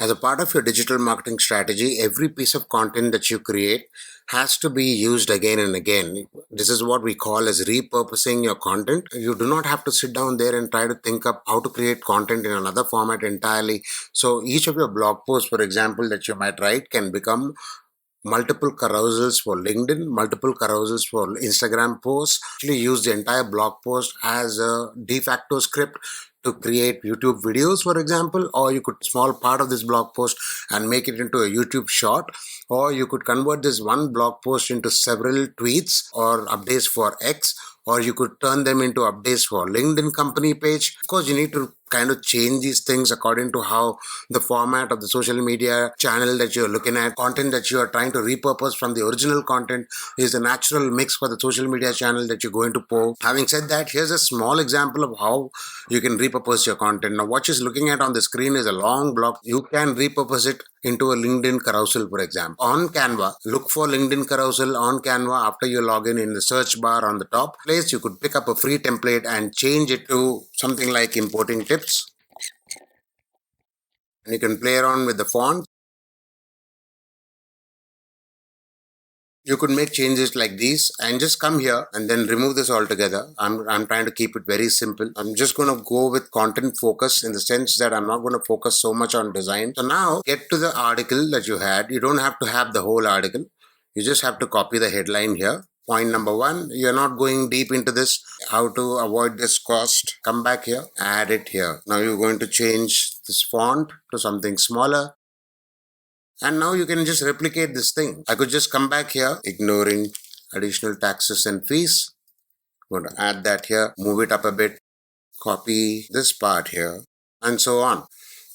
As a part of your digital marketing strategy, every piece of content that you create has to be used again and again. This is what we call as repurposing your content. You do not have to sit down there and try to think up how to create content in another format entirely. So each of your blog posts, for example, that you might write can become multiple carousels for LinkedIn, multiple carousels for Instagram posts. Actually use the entire blog post as a de facto script to create YouTube videos, for example, or you could small part of this blog post and make it into a YouTube short, or you could convert this one blog post into several tweets or updates for X, or you could turn them into updates for LinkedIn company page. Of course, you need to kind of change these things according to how the format of the social media channel that you're looking at, content that you are trying to repurpose from the original content is the natural mix for the social media channel that you're going to post. Having said that, here's a small example of how you can repurpose your content. Now, what you're looking at on the screen is a long block. You can repurpose it into a LinkedIn carousel, for example. On Canva, look for LinkedIn carousel on Canva. After you log in the search bar on the top place, you could pick up a free template and change it to something like importing tips. And you can play around with the font. You could make changes like these and just come here and then remove this altogether. I'm trying to keep it very simple. I'm just going to go with content focus in the sense that I'm not going to focus so much on design. So now get to the article that you had. You don't have to have the whole article. You just have to copy the headline here. Point number one, you're not going deep into this, how to avoid this cost. Come back here, add it here. Now you're going to change this font to something smaller. And now you can just replicate this thing. I could just come back here, ignoring additional taxes and fees. I'm going to add that here, move it up a bit, copy this part here, and so on.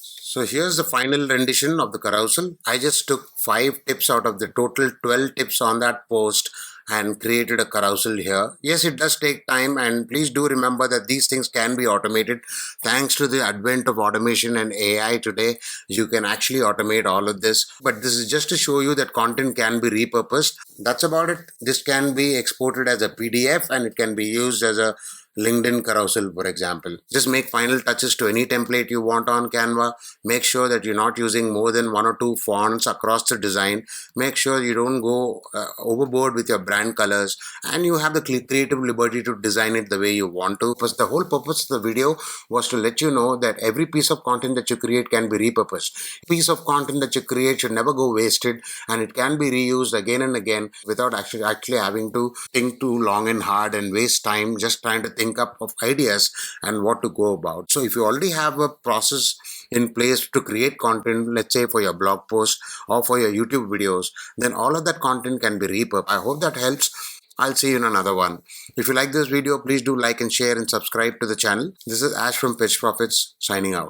So here's the final rendition of the carousel. I just took 5 tips out of the total 12 tips on that post and created a carousel here. Yes, it does take time, and please do remember that these things can be automated. Thanks to the advent of automation and AI today, you can actually automate all of this. But this is just to show you that content can be repurposed. That's about it. This can be exported as a PDF and it can be used as a LinkedIn carousel, for example. Just make final touches to any template you want on Canva. Make sure that you're not using more than 1 or 2 fonts across the design. Make sure you don't go overboard with your brand colors, and you have the creative liberty to design it the way you want to. Because the whole purpose of the video was to let you know that every piece of content that you create can be repurposed. Piece of content that you create should never go wasted, and it can be reused again and again without actually having to think too long and hard and waste time just trying to think up of ideas and what to go about. So if you already have a process in place to create content, let's say for your blog post or for your YouTube videos, then all of that content can be repurposed. I hope that helps. I'll see you in another one. If you like this video, please do like and share and subscribe to the channel. This is Ash from Pitch Profits signing out.